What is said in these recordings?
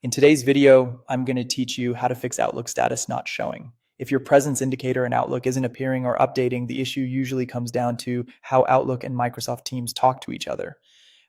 In today's video, I'm going to teach you how to fix Outlook status not showing. If your presence indicator in Outlook isn't appearing or updating, the issue usually comes down to how Outlook and Microsoft Teams talk to each other.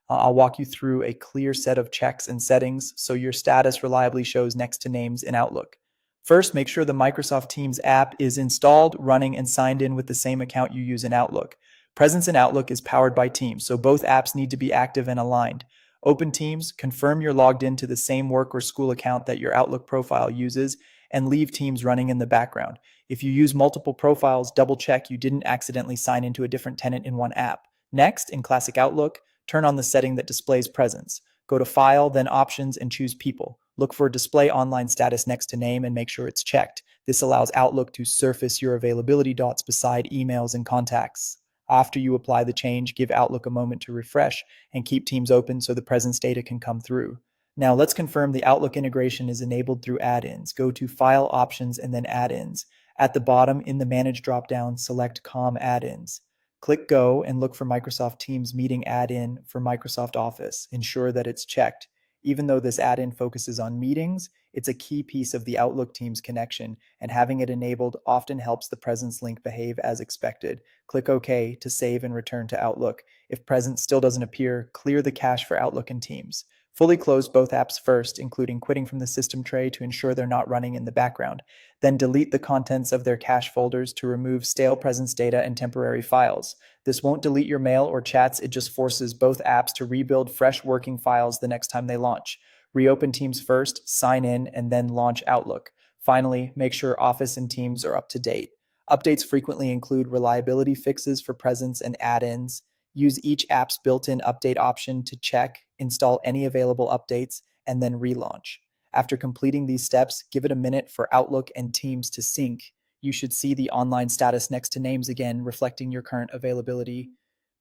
I'll walk you through a clear set of checks and settings so your status reliably shows next to names in Outlook. First, make sure the Microsoft Teams app is installed, running, and signed in with the same account you use in Outlook. Presence in Outlook is powered by Teams, so both apps need to be active and aligned. Open Teams, confirm you're logged into the same work or school account that your Outlook profile uses, and leave Teams running in the background. If you use multiple profiles, double check you didn't accidentally sign into a different tenant in one app. Next, in Classic Outlook, turn on the setting that displays presence. Go to File, then Options, and choose People. Look for Display Online Status next to name and make sure it's checked. This allows Outlook to surface your availability dots beside emails and contacts. After you apply the change, give Outlook a moment to refresh and keep Teams open so the presence data can come through. Now let's confirm the Outlook integration is enabled through add-ins. Go to File Options and then Add-ins. At the bottom in the Manage dropdown, select COM Add-ins. Click Go and look for Microsoft Teams Meeting add-in for Microsoft Office. Ensure that it's checked. Even though this add-in focuses on meetings, it's a key piece of the Outlook Teams connection, and having it enabled often helps the presence link behave as expected. Click OK to save and return to Outlook. If presence still doesn't appear, clear the cache for Outlook and Teams. Fully close both apps first, including quitting from the system tray to ensure they're not running in the background. Then delete the contents of their cache folders to remove stale presence data and temporary files. This won't delete your mail or chats, it just forces both apps to rebuild fresh working files the next time they launch. Reopen Teams first, sign in, and then launch Outlook. Finally, make sure Office and Teams are up to date. Updates frequently include reliability fixes for presence and add-ins. Use each app's built-in update option to check, install any available updates, and then relaunch. After completing these steps, give it a minute for Outlook and Teams to sync. You should see the online status next to names again, reflecting your current availability.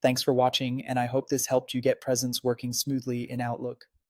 Thanks for watching, and I hope this helped you get presence working smoothly in Outlook.